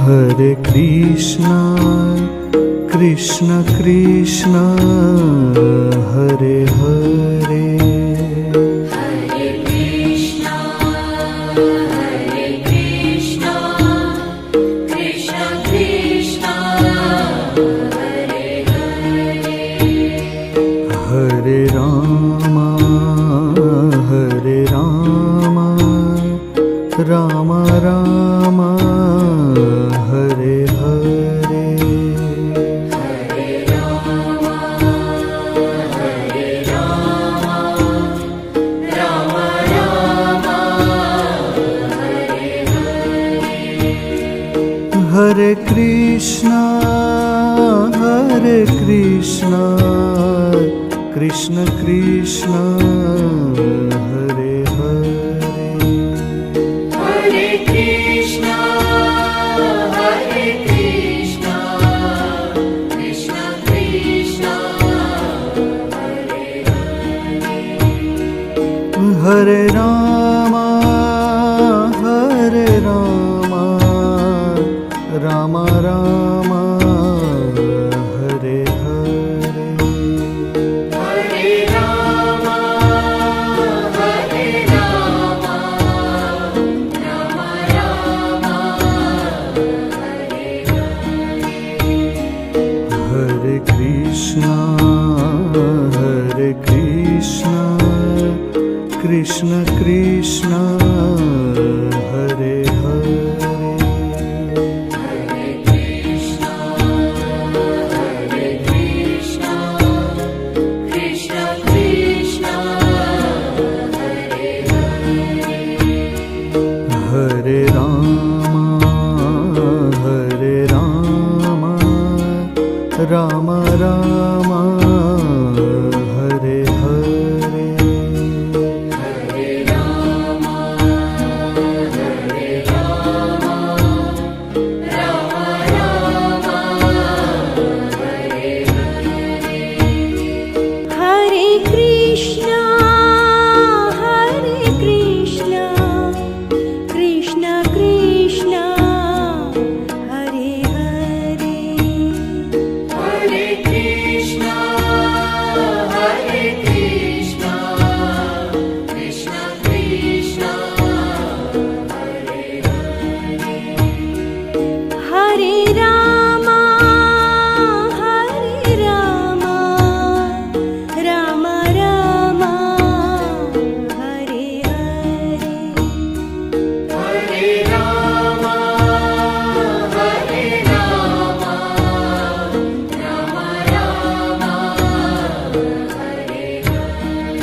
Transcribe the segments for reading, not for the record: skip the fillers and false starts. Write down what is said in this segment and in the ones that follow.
Hare Krishna, Krishna Krishna, Hare Hare. Hare Krishna, Krishna Krishna, Hare Hare. Hare Rama, Rama Rama, Hare Hare. Hare Rama, Rama Rama, Hare Hare. Hare Krishna, Krishna Krishna, Hare Hare. Hare Krishna, Krishna Krishna, Hare Hare. Hare Rama, Rama Rama, Hare Hare. Hare Rama, Rama Rama, Hare Hare. Hare Krishna, Krishna Krishna, Hare Hare. Hare Krishna, Krishna Krishna, Hare Hare. Hare Rama, Rama Rama, Hare Hare. Hare Rama, Rama Rama, Hare Hare. Hare Krishna, Krishna Krishna, Hare Hare. Hare Krishna, Krishna Krishna, Hare Hare. Hare Rama, Rama Rama, Hare Hare. Hare Rama, Rama Rama, Hare Hare.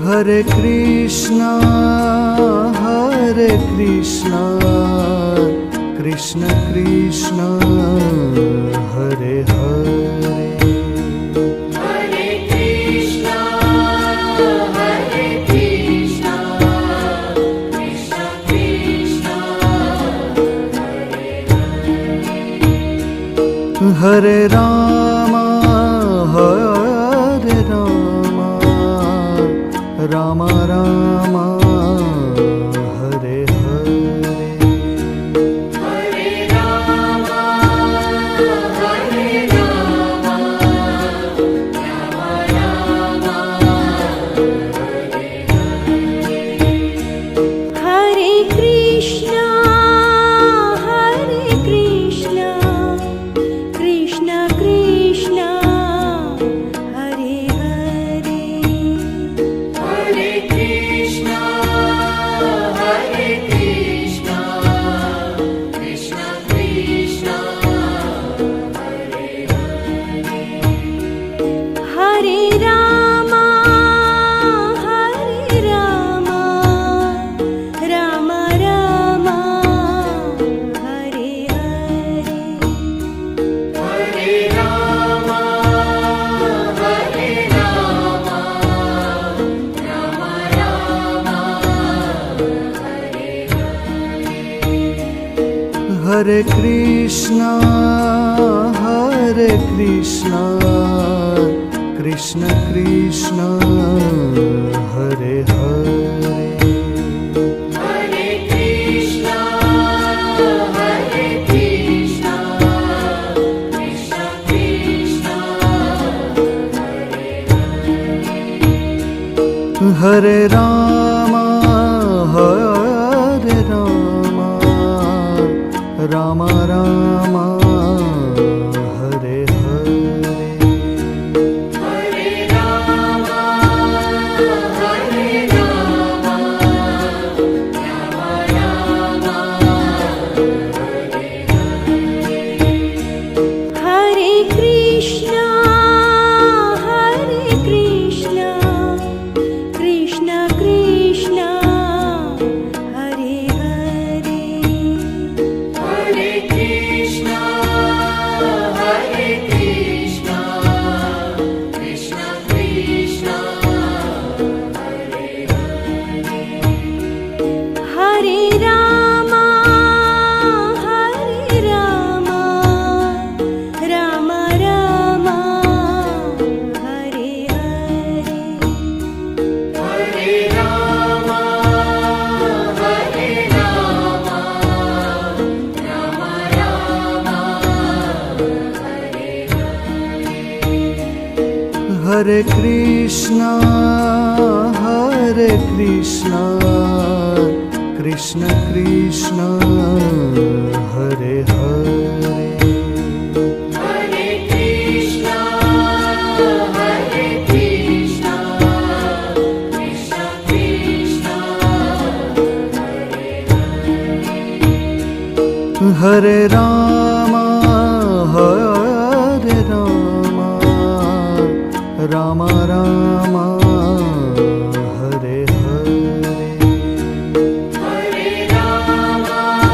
Hare Krishna, Krishna Krishna, Hare Hare. Hare Krishna, Krishna Krishna, Hare Hare. Hare Rama, Rama Rama, Hare Hare. Hare Rama, Rama Rama, Hare Hare. Hare Krishna, Krishna Krishna, Hare Hare. Hare Krishna, Krishna Krishna, Hare Hare. Hare Rama, Rama Rama, Hare Hare. Hare Rama, Rama Rama, Hare Hare. Hare Krishna, Krishna Krishna, Hare Hare. Hare Ram Hare Ram Ram Ram Hare Hare Hare Ram Hare Ram Ram Ram Hare Krishna Krishna Krishna Hare Hare Hare Krishna Krishna Krishna Hare Ram Ram Ram Hare Hare Hare Ram Hare Krishna Krishna Krishna Hare Hare Hare Krishna Krishna Krishna Hare Ram Ram Ram Hare Hare Hare Ram Hare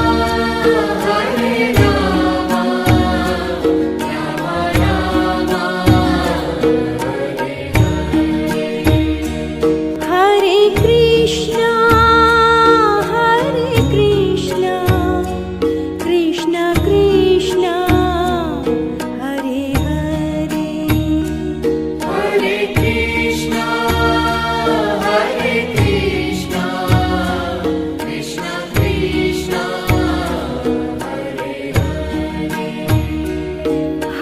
Krishna Krishna Krishna Hare Hare Hare Krishna Krishna Krishna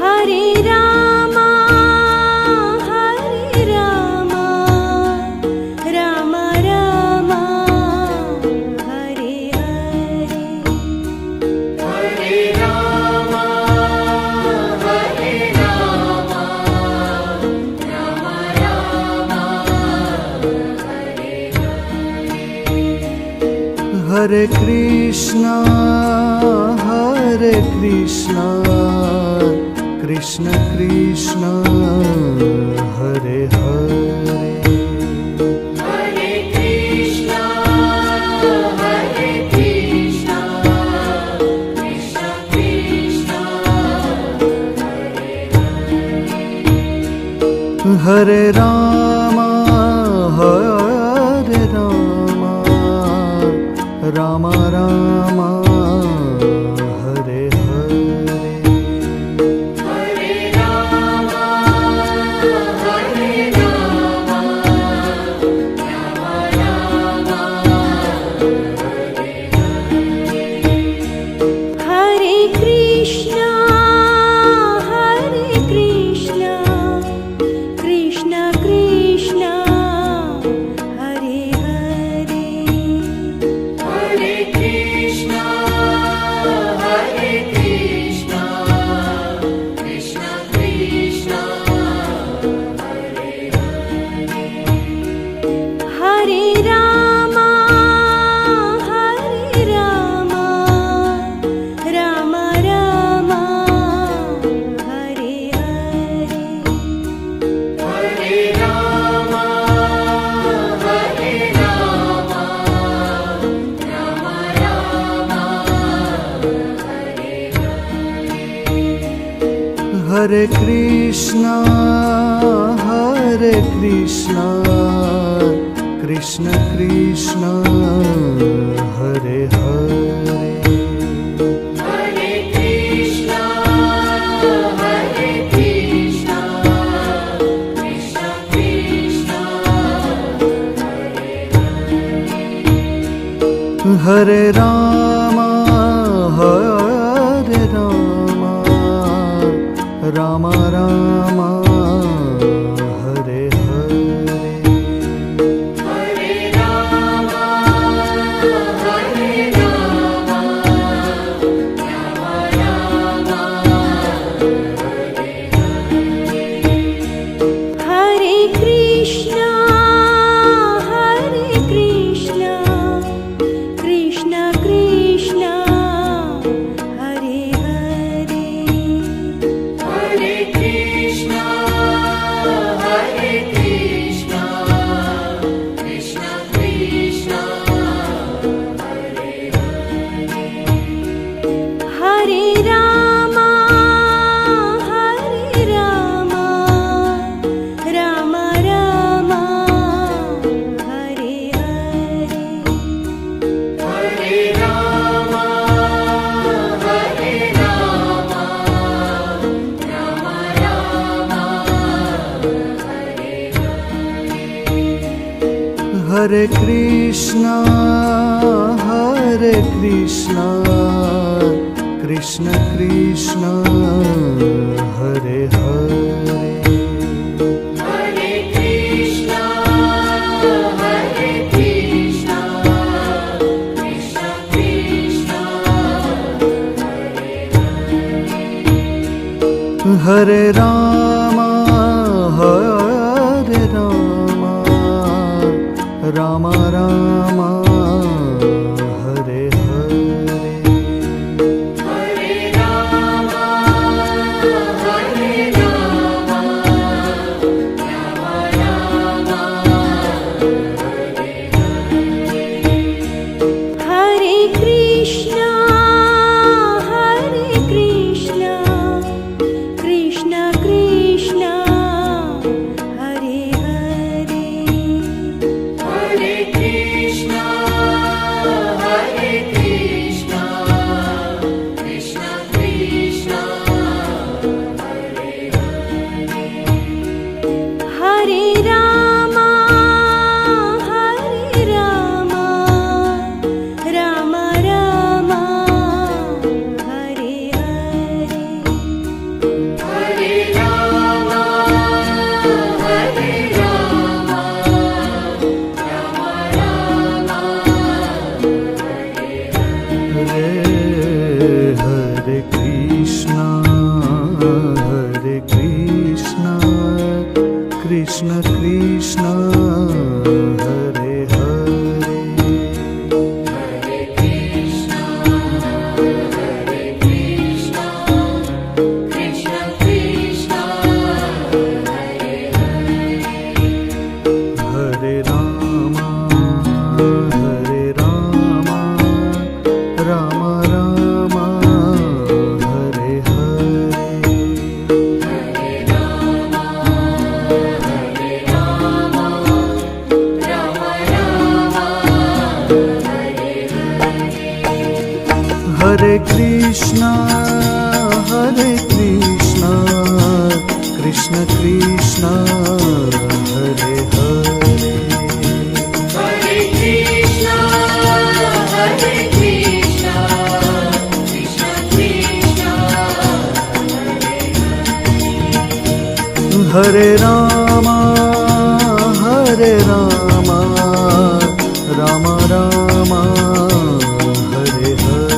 Hare Ram Ram Ram Hare Hare Hare Ram Hare Krishna Krishna Krishna Hare Hare Hare Krishna Krishna Krishna Hare Ram Ram Ram Hare Hare Hare Ram Hare Krishna Krishna Krishna Hare Hare Hare Krishna Krishna Krishna Hare Ram Ram Ram Hare Hare Hare Ram Hare Krishna Krishna Krishna Hare Hare Hare Krishna Krishna Krishna Hare Ram Ram Ram Hare Hare Hare Hare Krishna, Krishna Krishna, Hare Hare. Hare Krishna, Krishna Krishna, Hare Rama, Rama Rama, Hare Hare. Hare Rama, Rama Rama, Hare Krishna, Krishna Krishna, Hare Hare. Hare Krishna, Krishna Krishna, Hare Rama, Rama Rama, Hare Hare. Hare Rama, Hare Krishna, Krishna Krishna, Hare Hare. Hare Krishna, Krishna Krishna, Hare Rama, Rama Rama, Hare Hare. Hare Krishna, Krishna Krishna, Hare Hare. Hare Krishna, Krishna Krishna, Hare Rama, Rama Rama, Hare Hare.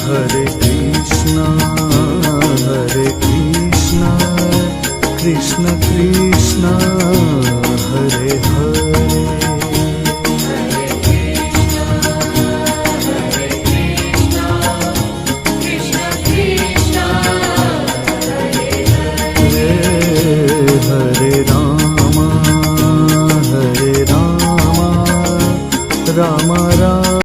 Hare Rama, Hare Krishna, Krishna Krishna, Hare Hare.